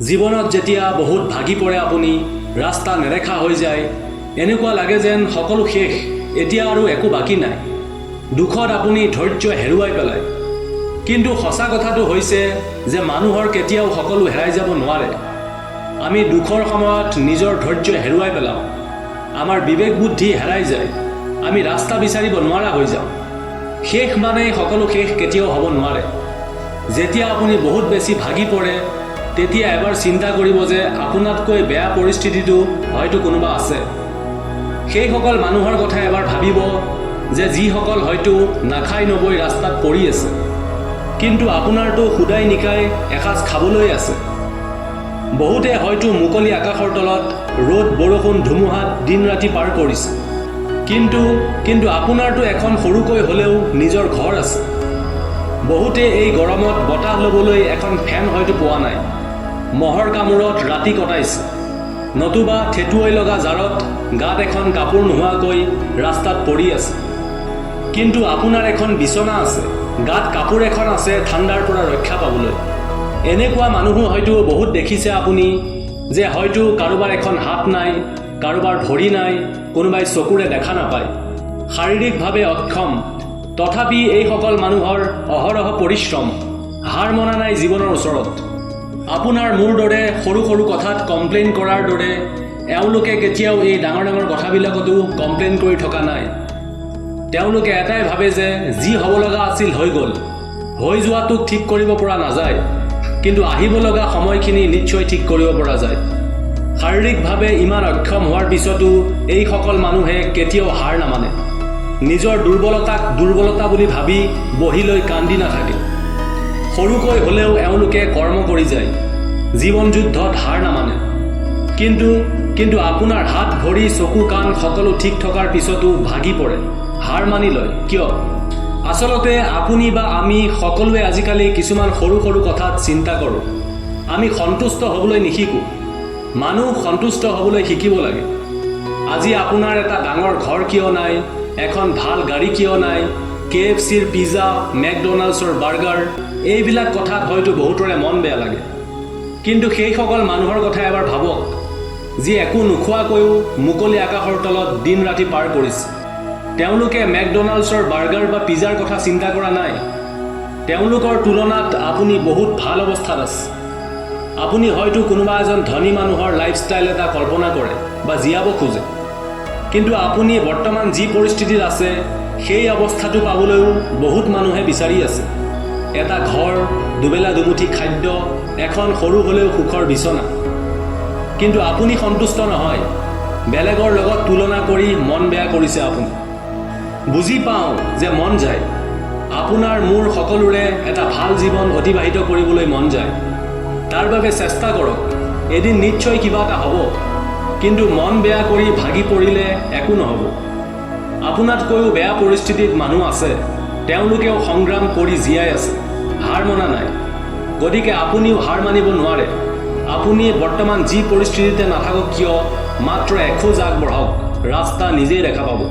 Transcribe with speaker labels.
Speaker 1: জীৱনত যেতিয়া বহুত ভাগি পৰে আপুনি ৰাস্তা নেদেখা হৈ যায় এনেকুৱা লাগে যেন সকলো শেষ এতিয়া আৰু একো বাকি নাই দুখত আপুনি ধৈৰ্য হেৰুৱাই পেলায় কিন্তু সঁচা কথাটো হৈছে যে মানুহৰ কেতিয়াও সকলো হেৰাই যাব নোৱাৰে আমি দুখৰ সময়ত নিজৰ ধৈৰ্য হেৰুৱাই পেলাওঁ আমাৰ বিবেক বুদ্ধি হেৰাই যায় আমি ৰাস্তা বিচাৰিব নোৱাৰা হৈ যাওঁ শেষ মানে সকলো শেষ কেতিয়াও হ'ব নোৱাৰে যেতিয়া আপুনি বহুত বেছি ভাগি পৰে তেতিয়া এবাৰ চিন্তা কৰিব যে আপোনাতকৈ বেয়া পৰিস্থিতিটো হয়তো কোনোবা আছে সেইসকল মানুহৰ কথা এবাৰ ভাবিব যে যিসকল হয়তো নাখাই নবৈ ৰাস্তাত পৰি আছে কিন্তু আপোনাৰতো খুদাই নিকাই এসাঁজ খাবলৈ আছে বহুতে হয়তো মুকলি আকাশৰ তলত ৰ'দ বৰষুণ ধুমুহাত দিন ৰাতি পাৰ কৰিছে কিন্তু আপোনাৰতো এখন সৰুকৈ হ'লেও নিজৰ ঘৰ আছে বহুতে এই গৰমত বতাহ ল'বলৈ এখন ফেন হয়তো পোৱা নাই মহৰ কামোৰত ৰাতি কটাইছে নতুবা থেতুৱাই লগা জাৰত গাত এখন কাপোৰ নোহোৱাকৈ ৰাস্তাত পৰি আছে কিন্তু আপোনাৰ এখন বিছনা আছে গাত কাপোৰ এখন আছে ঠাণ্ডাৰ পৰা ৰক্ষা পাবলৈ এনেকুৱা মানুহো হয়তো বহুত দেখিছে আপুনি যে হয়তো কাৰোবাৰ এখন হাত নাই কাৰোবাৰ ভৰি নাই কোনোবাই চকুৰে দেখা নাপায় শাৰীৰিকভাৱে অক্ষম তথাপি এইসকল মানুহৰ অহৰহ পৰিশ্ৰম হাৰ মনা নাই জীৱনৰ ওচৰত আপোনাৰ মোৰ দৰে সৰু সৰু কথাত কমপ্লেইন কৰাৰ দৰে এওঁলোকে কেতিয়াও এই ডাঙৰ ডাঙৰ কথাবিলাকতো কমপ্লেইন কৰি থকা নাই তেওঁলোকে এটাই ভাবে যে যি হ'ব লগা আছিল হৈ গ'ল হৈ যোৱাটোক ঠিক কৰিব পৰা নাযায় কিন্তু আহিব লগা সময়খিনি নিশ্চয় ঠিক কৰিব পৰা যায় শাৰীৰিকভাৱে ইমান অক্ষম হোৱাৰ পিছতো এইসকল মানুহে কেতিয়াও হাৰ নামানে নিজৰ দুৰ্বলতাক দুৰ্বলতা বুলি ভাবি বহি লৈ কান্দি নাথাকে সৰুকৈ হ'লেও এওঁলোকে কৰ্ম কৰি যায় জীৱন যুদ্ধত হাৰ নামানে কিন্তু আপোনাৰ হাত ভৰি চকু কাণ সকলো ঠিক থকাৰ পিছতো ভাগি পৰে হাৰ মানি লয় কিয় আচলতে আপুনি বা আমি সকলোৱে আজিকালি কিছুমান সৰু সৰু কথাত চিন্তা কৰোঁ আমি সন্তুষ্ট হ'বলৈ নিশিকোঁ মানুহ সন্তুষ্ট হ'বলৈ শিকিব লাগে আজি আপোনাৰ এটা ডাঙৰ ঘৰ কিয় নাই এখন ভাল গাড়ী কিয় নাই KFCৰ পিজ্জা মেকডনাল্ডছৰ বাৰ্গাৰ এইবিলাক কথাত হয়তো বহুতৰে মন বেয়া লাগে কিন্তু সেইসকল মানুহৰ কথা এবাৰ ভাবক যি একো নোখোৱাকৈও মুকলি আকাশৰ তলত দিন ৰাতি পাৰ কৰিছে তেওঁলোকে মেকডনাল্ডছৰ বাৰ্গাৰ বা পিজ্জাৰ কথা চিন্তা কৰা নাই তেওঁলোকৰ তুলনাত আপুনি বহুত ভাল অৱস্থাত আছে আপুনি হয়তো কোনোবা এজন ধনী মানুহৰ লাইফষ্টাইল এটা কল্পনা কৰে বা জীয়াব খোজে কিন্তু আপুনি বৰ্তমান যি পৰিস্থিতিত আছে সেই অৱস্থাটো পাবলৈও বহুত মানুহে বিচাৰি আছে এটা ঘৰ দুবেলা দুমুঠি খাদ্য এখন সৰু হ'লেও সুখৰ বিছনা কিন্তু আপুনি সন্তুষ্ট নহয় বেলেগৰ লগত তুলনা কৰি মন বেয়া কৰিছে আপুনি বুজি পাওঁ যে মন যায় আপোনাৰ মোৰ সকলোৰে এটা ভাল জীৱন অতিবাহিত কৰিবলৈ মন যায় তাৰ বাবে চেষ্টা কৰক এদিন নিশ্চয় কিবা এটা হ'ব কিন্তু মন বেয়া কৰি ভাগি পৰিলে একো নহ'ব আপোনাতকৈও বেয়া পৰিস্থিতিত মানুহ আছে তেওঁলোকেও সংগ্ৰাম কৰি জীয়াই আছে হাৰ মনা নাই গতিকে আপুনিও হাৰ মানিব নোৱাৰে আপুনি বৰ্তমান যি পৰিস্থিতিতে নাথাকক কিয় মাত্ৰ এখোজ আগবঢ়াওক ৰাস্তা নিজেই দেখা পাব